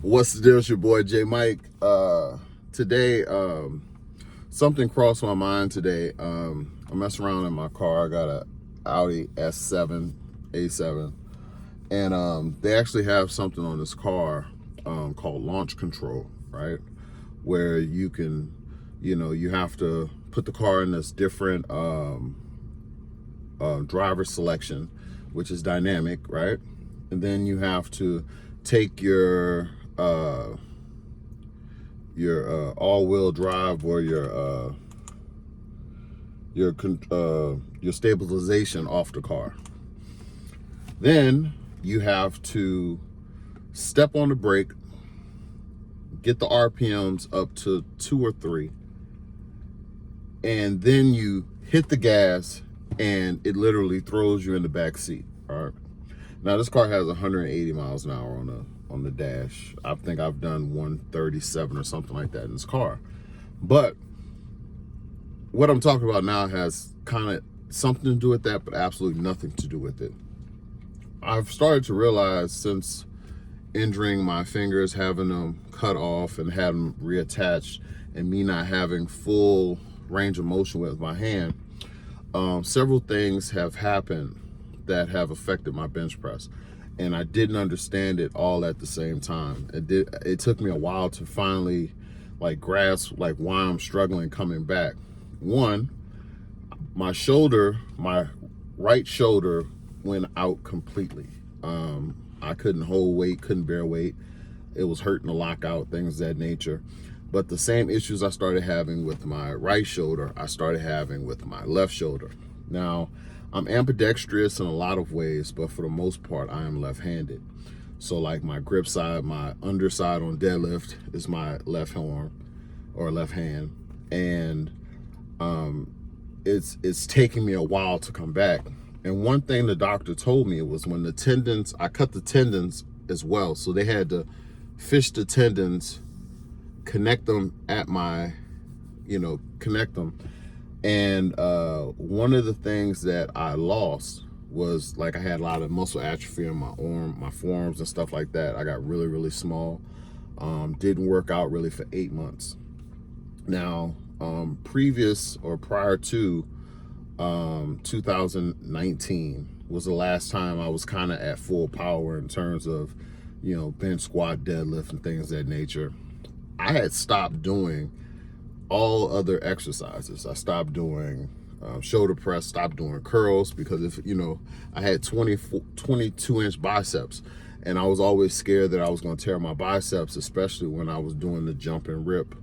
What's the deal? It's your boy J Mike. Today, something crossed my mind today. I messed around in my car. I got a Audi S7 A7, and they actually have something on this car called launch control, right? Where you can, you have to put the car in this different driver selection, which is dynamic, right? And then you have to take your all-wheel drive or your stabilization off the car. Then you have to step on the brake, get the RPMs up to 2 or 3, and then you hit the gas and it literally throws you in the back seat. All right. Now this car has 180 miles an hour on the dash. I think I've done 137 or something like that in this car. But what I'm talking about now has kind of something to do with that, but absolutely nothing to do with it. I've started to realize since injuring my fingers, having them cut off and having them reattached, and me not having full range of motion with my hand, several things have happened that have affected my bench press, and I didn't understand it all at the same time. It took me a while to finally grasp why I'm struggling coming back. One, my right shoulder went out completely. I couldn't hold weight, couldn't bear weight. It was hurting to lock out, things of that nature. But the same issues I started having with my right shoulder, I started having with my left shoulder. Now, I'm ambidextrous in a lot of ways, but for the most part, I am left-handed. So my grip side, my underside on deadlift is my left arm or left hand. And it's taking me a while to come back. And one thing the doctor told me was when the tendons, I cut the tendons as well. So they had to fish the tendons, connect them connect them. And one of the things that I lost was I had a lot of muscle atrophy in my forearms and stuff like that. I got really, really small. Didn't work out really for 8 months. Now, prior to 2019 was the last time I was kind of at full power in terms of, bench, squat, deadlift, and things of that nature. I had stopped doing all other exercises. I stopped doing shoulder press, stopped doing curls, because I had 22-inch biceps, and I was always scared that I was going to tear my biceps, especially when I was doing the jump and rip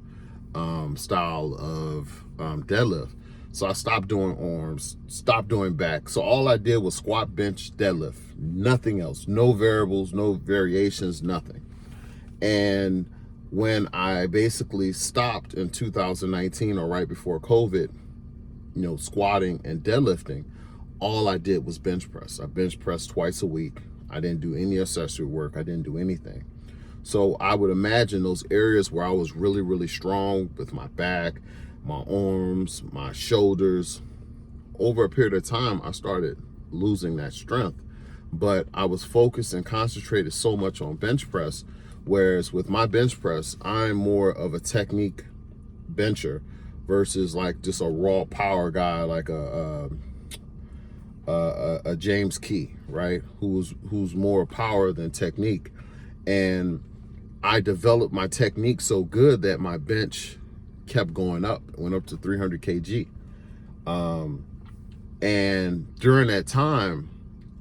style of deadlift. So I stopped doing arms, stopped doing back. So all I did was squat, bench, deadlift, nothing else, no variables, no variations, nothing. And when I basically stopped in 2019 or right before COVID, squatting and deadlifting, all I did was bench press. I bench pressed twice a week. I didn't do any accessory work. I didn't do anything. So I would imagine those areas where I was really, really strong with my back, my arms, my shoulders, over a period of time, I started losing that strength. But I was focused and concentrated so much on bench press, whereas with my bench press, I'm more of a technique bencher versus just a raw power guy, like a James Key, right? Who's more power than technique. And I developed my technique so good that my bench kept going up. It went up to 300 kg. And during that time,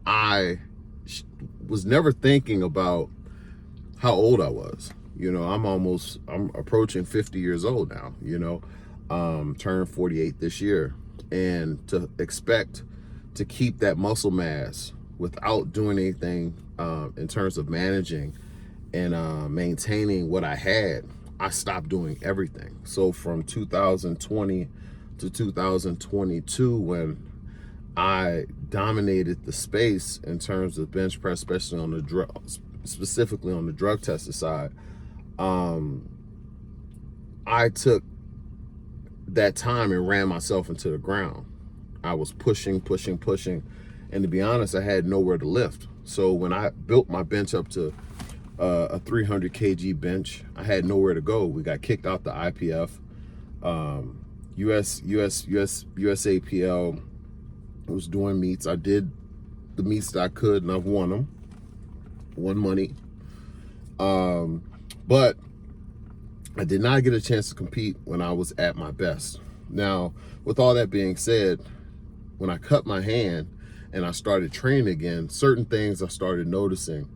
I was never thinking about how old I was. I'm approaching 50 years old now, turned 48 this year. And to expect to keep that muscle mass without doing anything in terms of managing and maintaining what I had, I stopped doing everything. So from 2020 to 2022, when I dominated the space in terms of bench press, especially on the specifically on the drug tested side, I took that time and ran myself into the ground. I was pushing, and to be honest, I had nowhere to lift. So when I built my bench up to a 300 kg bench. I had nowhere to go. We got kicked out the IPF. USAPL was doing meets. I did the meets that I could, and I've won them. Won money. But I did not get a chance to compete when I was at my best. Now, with all that being said, when I cut my hand and I started training again, certain things I started noticing.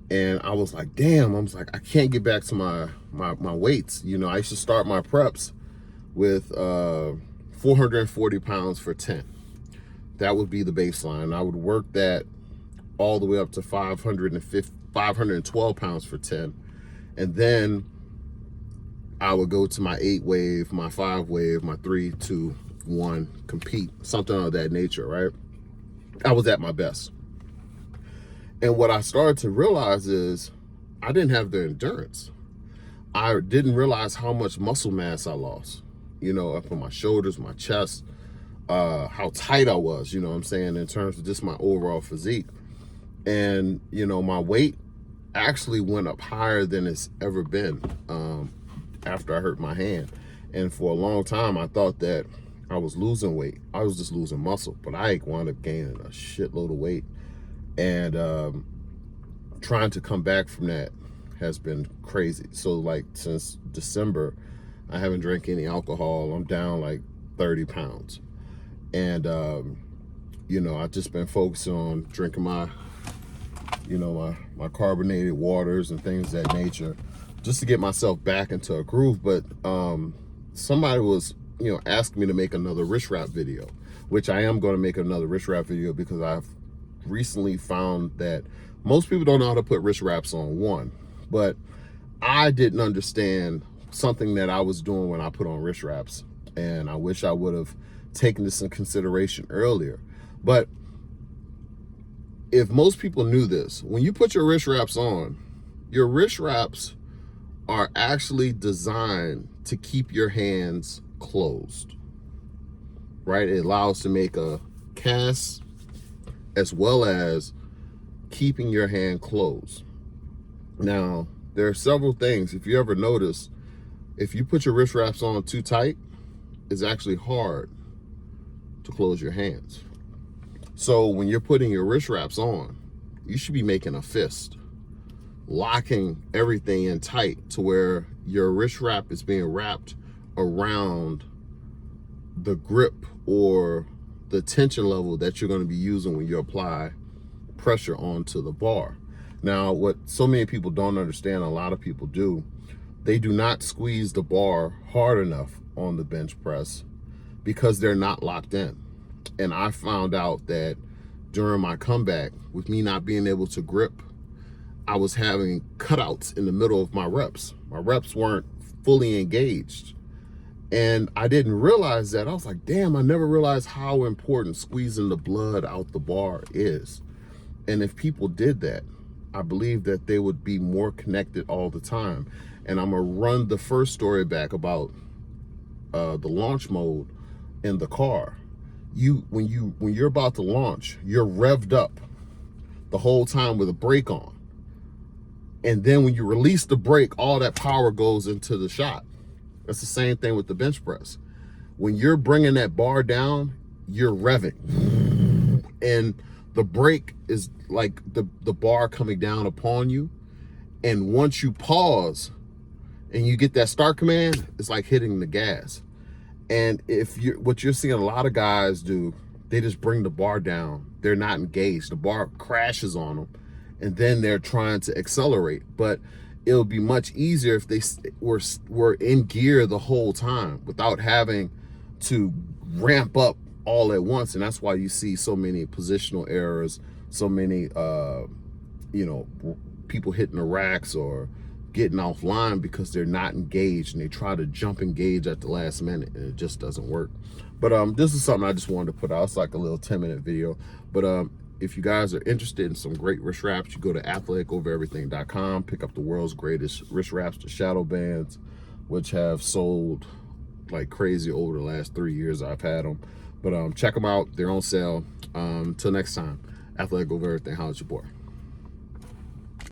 And I was like, damn, I was like, I can't get back to my weights. You know, I used to start my preps with 440 pounds for 10. That would be the baseline. I would work that all the way up to 512 pounds for 10. And then I would go to my 8 wave, my 5 wave, my 3, 2, 1, compete, something of that nature, right? I was at my best. And what I started to realize is I didn't have the endurance. I didn't realize how much muscle mass I lost, you know, up on my shoulders, my chest, how tight I was, you know what I'm saying, in terms of just my overall physique. And, you know, my weight actually went up higher than it's ever been after I hurt my hand. And for a long time, I thought that I was losing weight. I was just losing muscle, but I wound up gaining a shitload of weight. And trying to come back from that has been crazy. So like since December, I haven't drank any alcohol. I'm down like 30 pounds. And, you know, I've just been focusing on drinking my, you know, my carbonated waters and things of that nature, just to get myself back into a groove. But somebody was, you know, asking me to make another wrist wrap video, which I am going to make another wrist wrap video, because I've recently found that most people don't know how to put wrist wraps on, one, but I didn't understand something that I was doing when I put on wrist wraps, and I wish I would have taken this in consideration earlier. But if most people knew this, when you put your wrist wraps on, your wrist wraps are actually designed to keep your hands closed, right? It allows to make a cast as well as keeping your hand closed. Now, there are several things. If you ever notice, if you put your wrist wraps on too tight, it's actually hard to close your hands. So when you're putting your wrist wraps on, you should be making a fist, locking everything in tight to where your wrist wrap is being wrapped around the grip or the tension level that you're going to be using when you apply pressure onto the bar. Now, what so many people don't understand, a lot of people do, they do not squeeze the bar hard enough on the bench press because they're not locked in. And I found out that during my comeback, with me not being able to grip, I was having cutouts in the middle of my reps. My reps weren't fully engaged. And I didn't realize that. I was like, damn, I never realized how important squeezing the blood out the bar is. And if people did that, I believe that they would be more connected all the time. And I'm gonna run the first story back about the launch mode in the car. When you're about to launch, you're revved up the whole time with a brake on. And then when you release the brake, all that power goes into the shot. That's the same thing with the bench press. When you're bringing that bar down, you're revving. And the brake is like the bar coming down upon you. And once you pause and you get that start command, it's like hitting the gas. And what you're seeing a lot of guys do, they just bring the bar down. They're not engaged. The bar crashes on them. And then they're trying to accelerate. But it'll be much easier if they were in gear the whole time without having to ramp up all at once. And that's why you see so many positional errors, so many, you know, people hitting the racks or getting offline because they're not engaged, and they try to jump engage at the last minute, and it just doesn't work. But this is something I just wanted to put out. It's like a little 10-minute video. But if you guys are interested in some great wrist wraps, you go to athletikovereverything.com, pick up the world's greatest wrist wraps, the shadow bands, which have sold like crazy over the last 3 years I've had them. But check them out. They're on sale. Until next time, Athletic Over Everything. Holla at your boy.